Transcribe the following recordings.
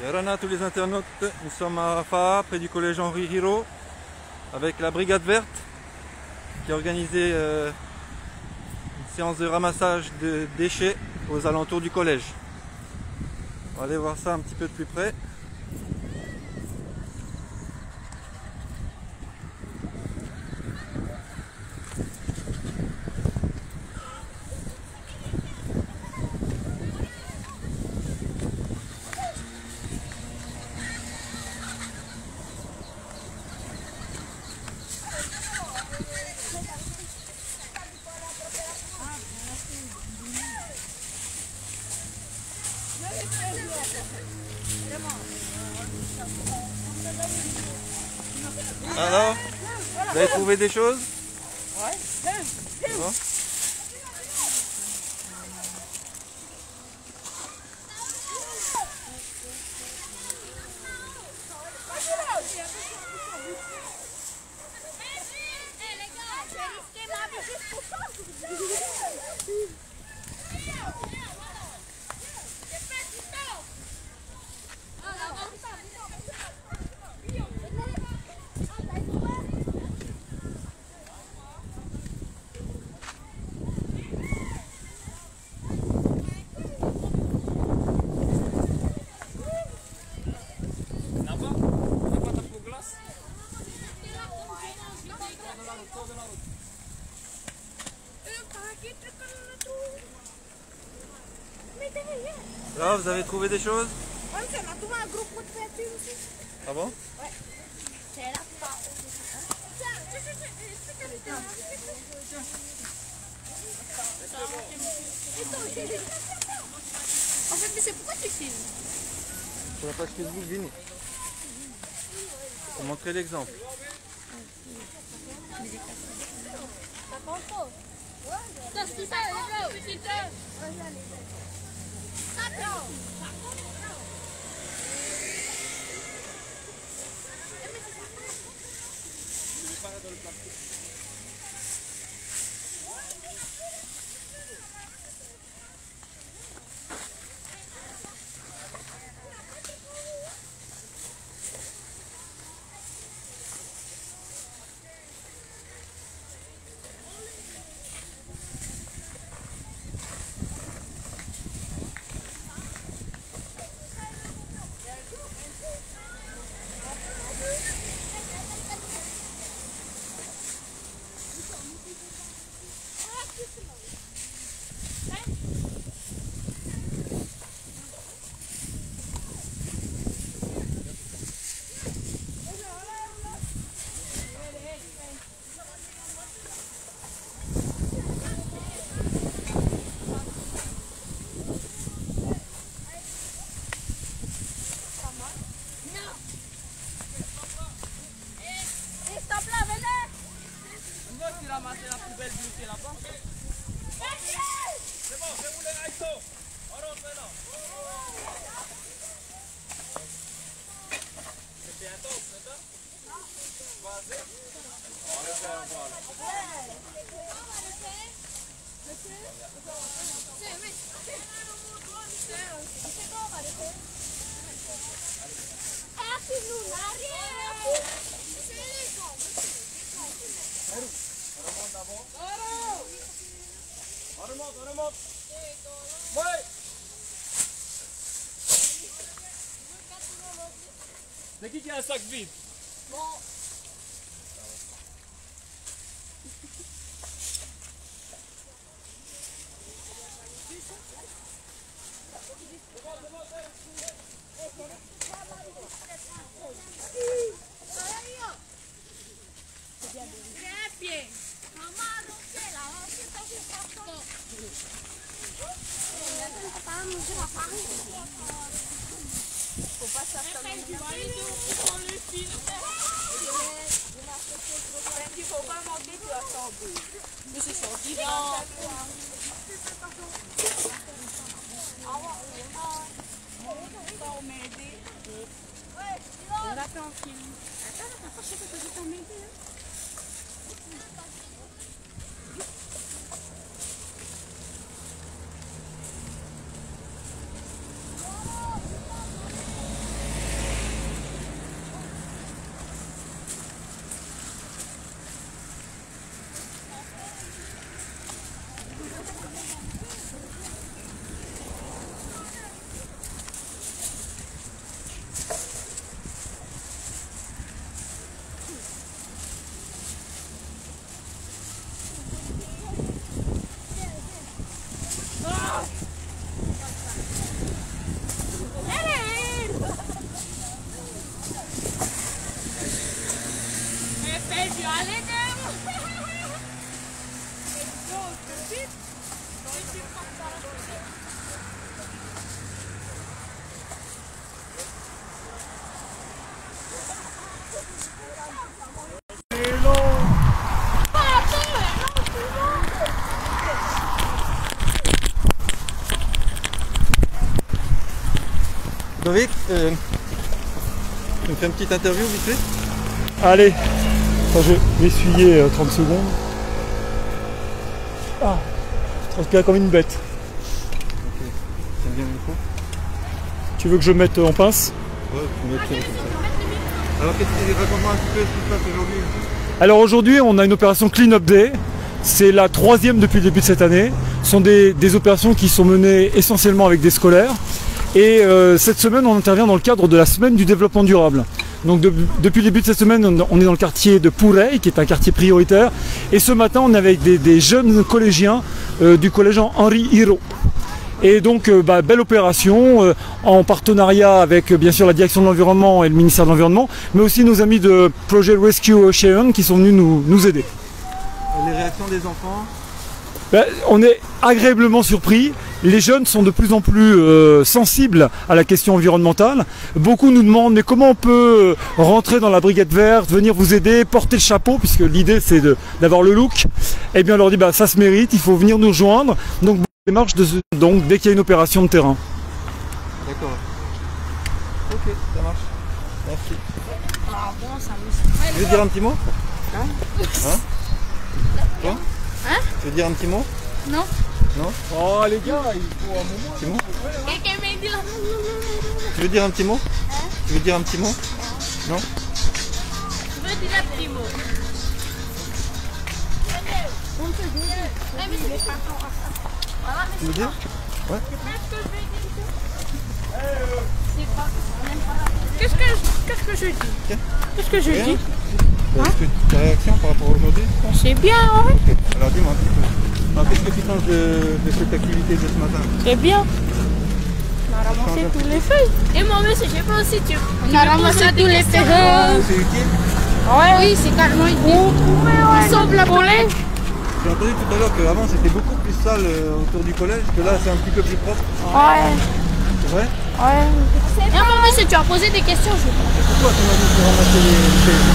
Yarana à tous les internautes, nous sommes à Faha, près du collège Henri Hiro, avec la brigade verte qui a organisé une séance de ramassage de déchets aux alentours du collège. On va aller voir ça un petit peu de plus près. Alors, vous avez trouvé des choses? Bon. Là, vous avez trouvé des choses? Ah bon? Ouais. En fait, mais c'est pourquoi tu filmes? Sur la page Facebook d'Ini. Pour montrer l'exemple. Ramasser la poubelle bloquée là-bas. C'est bon, c'est où les haïtos? On rentre maintenant. C'était intense, c'est ça? Vas-y. On le fait, on va On remonte. Ouais. C'est qui a un sac vide? Bon. Faut pas sortir il faut pas monter, tu vas tomber. Mais c'est sorti. On l'a fait en film. Attends, je sais pas que je t'en m'aider. Loïc, tu me fais une petite interview vite fait? Allez, attends, je vais m'essuyer 30 secondes. Ah, je transpire comme une bête. Ok, t'aimes bien le micro? Tu veux que je mette en pince? Ouais, tu mets comme ça. Alors raconte-moi un petit peu ce qui se passe aujourd'hui. Alors aujourd'hui, on a une opération Clean Up Day. C'est la 3e depuis le début de cette année. Ce sont des opérations qui sont menées essentiellement avec des scolaires. Et cette semaine, on intervient dans le cadre de la semaine du développement durable. Donc depuis le début de cette semaine, on est dans le quartier de Pourey, qui est un quartier prioritaire. Et ce matin, on est avec des jeunes collégiens du collège Henri Hirault. Et donc, belle opération en partenariat avec bien sûr la direction de l'environnement et le ministère de l'environnement, mais aussi nos amis de Project Rescue Ocean qui sont venus nous aider. Les réactions des enfants? On est agréablement surpris. Les jeunes sont de plus en plus sensibles à la question environnementale. Beaucoup nous demandent mais comment on peut rentrer dans la brigade verte, venir vous aider, porter le chapeau, puisque l'idée c'est d'avoir le look. Et bien on leur dit ça se mérite, il faut venir nous rejoindre. Donc démarche donc dès qu'il y a une opération de terrain. D'accord. Ok, ça marche. Merci. Ah bon, ça me... Tu veux dire un petit mot? Hein? Toi? Hein? Tu veux dire un petit mot? Non. Non? Oh les gars, il faut un moment. Petit mot? Quelqu'un m'a dit là. Tu veux dire un petit mot? Tu veux dire un petit mot? Non? Je veux dire un petit mot. Tu veux dire? Ouais. Qu'est-ce que je dis? Qu'est-ce que je Rien? dis? Est-ce que ta réaction par rapport à aujourd'hui? C'est bien, hein? Ok. Alors dis-moi un petit peu. Alors qu'est-ce que tu penses de cette activité de ce matin? C'est bien. On a ramassé tous les feuilles. Et moi aussi, je sais pas si tu... On a ramassé tous les feuilles. C'est utile? Ouais. Oui, c'est carrément utile. Sauf la pollen. J'ai entendu tout à l'heure qu'avant c'était beaucoup plus sale autour du collège, que là c'est un petit peu plus propre. Ouais. C'est vrai? Ouais. Et moi, monsieur, tu as posé des questions, je crois. Et pourquoi tu m'as dit de ramasser les feuilles?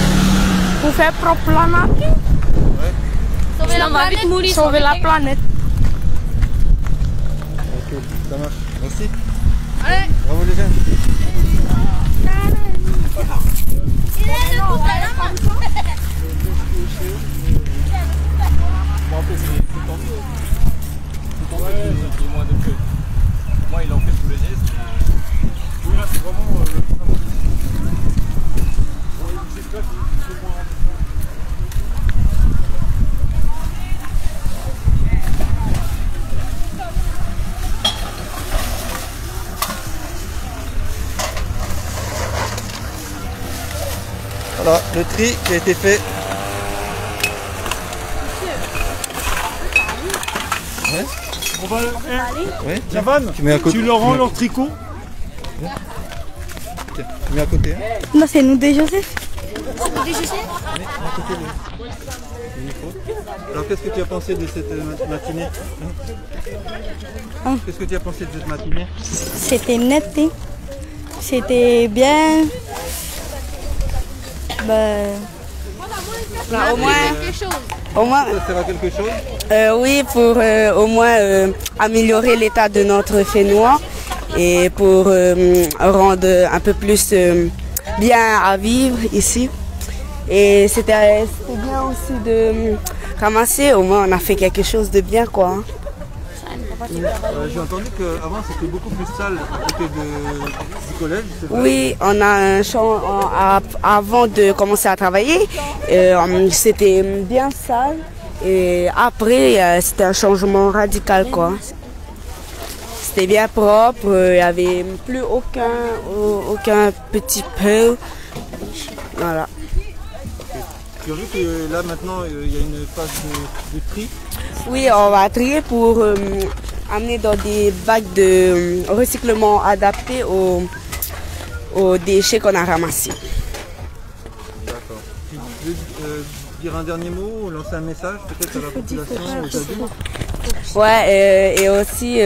Pour faire propre la nature. Ouais. Sauver la planète. Sauver la planète. Ok, ça marche. Merci. Allez. Bravo les jeunes. Il est le bout à la main. Bon, en fait, c'est tendu. C'est tendu, il y a moins de feuilles. Moi, il en fait tous les gestes. Oui, là, c'est vraiment le plus important. J'espère qu'il faut moins rendre ça. Voilà, le tri qui a été fait. Ouais. On va Ouais. Javan, Tu mets à côté. tu leur rends leur tricot. Tiens, tu mets à côté. Hein. Non, c'est nous de Joseph. Mets à côté le micro. Alors qu'est-ce que tu as pensé de cette matinée? Hein? Qu'est-ce que tu as pensé de cette matinée? C'était net, hein. C'était bien. Au moins, Ça sert à quelque chose? oui, pour au moins améliorer l'état de notre Fénois et pour rendre un peu plus bien à vivre ici. Et c'était bien aussi de ramasser, au moins on a fait quelque chose de bien, quoi. Hein. J'ai entendu qu'avant c'était beaucoup plus sale à côté du collège. Oui, on a un champ avant de commencer à travailler. C'était bien sale Et après, c'était un changement radical, quoi. C'était bien propre, il n'y avait plus aucun petit peu. Voilà. J'ai vu que là maintenant il y a une phase de tri. Oui, on va trier pour amener dans des bacs de recyclement adaptés aux déchets qu'on a ramassés. D'accord. Tu veux dire un dernier mot ou lancer un message peut-être à la population, aux adultes? Ouais, et aussi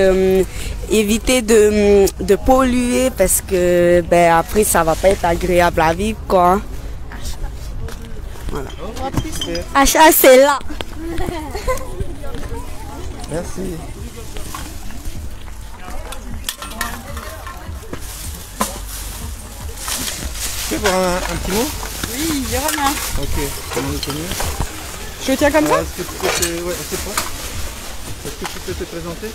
éviter de polluer parce que après ça va pas être agréable à vivre, quoi. Voilà. Achat, c'est là. Merci. Tu peux voir un petit mot? Oui, Yorana. Ok, comment le tenir? Je le tiens comme ça? Est-ce que tu peux assez fort. Est-ce que tu peux te présenter?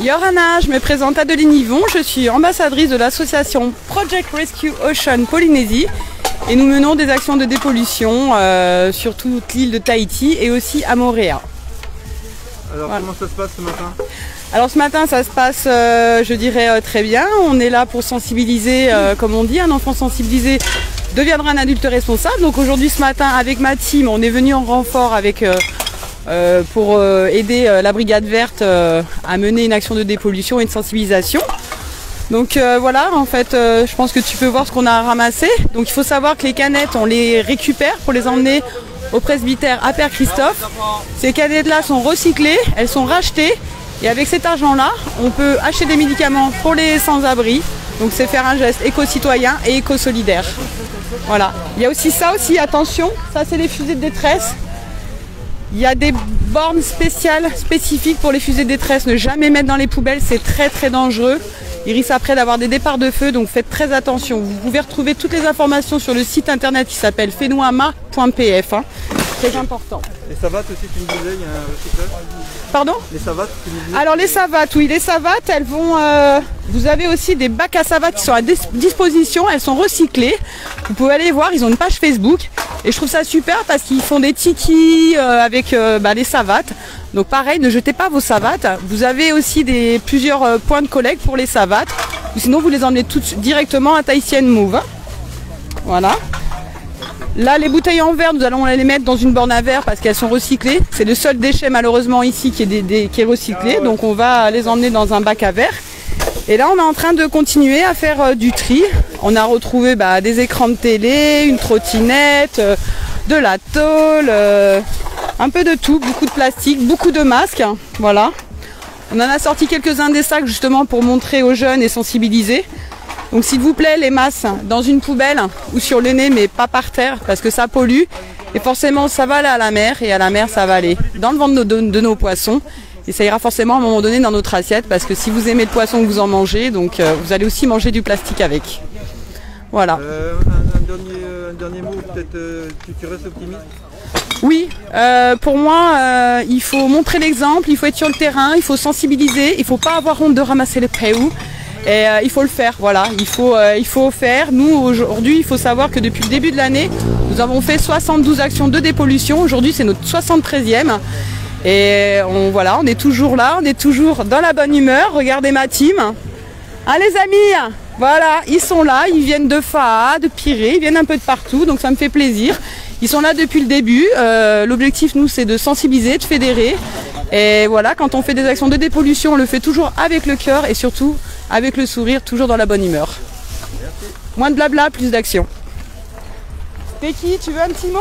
Yorana, je me présente Adeline Yvon, je suis ambassadrice de l'association Project Rescue Ocean Polynésie et nous menons des actions de dépollution sur toute l'île de Tahiti et aussi à Moorea. Alors voilà. Comment ça se passe ce matin? Alors ce matin ça se passe je dirais très bien, on est là pour sensibiliser, comme on dit, un enfant sensibilisé deviendra un adulte responsable. Donc aujourd'hui ce matin avec ma team on est venu en renfort avec pour aider la brigade verte à mener une action de dépollution et de sensibilisation. Donc voilà, en fait je pense que tu peux voir ce qu'on a ramassé. Donc il faut savoir que les canettes on les récupère pour les emmener au presbytère à Père Christophe. Ces canettes là sont recyclées, elles sont rachetées et avec cet argent là on peut acheter des médicaments pour les sans-abri. Donc c'est faire un geste éco-citoyen et éco-solidaire. Voilà. Il y a aussi ça aussi, attention, ça c'est les fusées de détresse. Il y a des bornes spéciales, spécifiques pour les fusées de détresse. Ne jamais mettre dans les poubelles, c'est très très dangereux. Il risque après d'avoir des départs de feu, donc faites très attention. Vous pouvez retrouver toutes les informations sur le site internet qui s'appelle fenouama.pf. Très important. Les savates aussi, tu me disais, il y a un recyclage? Pardon? Les savates, tu me disais? Alors les savates, oui, les savates, elles vont... vous avez aussi des bacs à savates qui sont à disposition, elles sont recyclées. Vous pouvez aller voir, ils ont une page Facebook. Et je trouve ça super parce qu'ils font des tikis avec les savates. Donc pareil, ne jetez pas vos savates. Vous avez aussi plusieurs points de collecte pour les savates. Ou sinon vous les emmenez toutes directement à Tahitian Move. Voilà. Là, les bouteilles en verre, nous allons les mettre dans une borne à verre parce qu'elles sont recyclées. C'est le seul déchet malheureusement ici qui est recyclé. Donc on va les emmener dans un bac à verre. Et là, on est en train de continuer à faire du tri. On a retrouvé des écrans de télé, une trottinette, de la tôle, un peu de tout, beaucoup de plastique, beaucoup de masques. Voilà. On en a sorti quelques-uns des sacs justement pour montrer aux jeunes et sensibiliser. Donc s'il vous plaît, les masses dans une poubelle ou sur le nez, mais pas par terre parce que ça pollue. Et forcément, ça va aller à la mer et à la mer, ça va aller dans le ventre de nos poissons. Et ça ira forcément à un moment donné dans notre assiette parce que si vous aimez le poisson que vous en mangez, donc vous allez aussi manger du plastique avec. Voilà. Un dernier mot, peut-être tu restes optimiste? Oui, pour moi, il faut montrer l'exemple, il faut être sur le terrain, il faut sensibiliser, il ne faut pas avoir honte de ramasser les préaux. Et il faut le faire, voilà, il faut faire. Nous, aujourd'hui, il faut savoir que depuis le début de l'année, nous avons fait 72 actions de dépollution. Aujourd'hui, c'est notre 73e. Et on est toujours là, on est toujours dans la bonne humeur. Regardez ma team. Hein, les amis, voilà, ils sont là, ils viennent de Faa, de Pirée, ils viennent un peu de partout, donc ça me fait plaisir. Ils sont là depuis le début. L'objectif, nous, c'est de sensibiliser, de fédérer. Et voilà, quand on fait des actions de dépollution, on le fait toujours avec le cœur et surtout avec le sourire, toujours dans la bonne humeur. Merci. Moins de blabla, plus d'action. Becky, tu veux un petit mot ?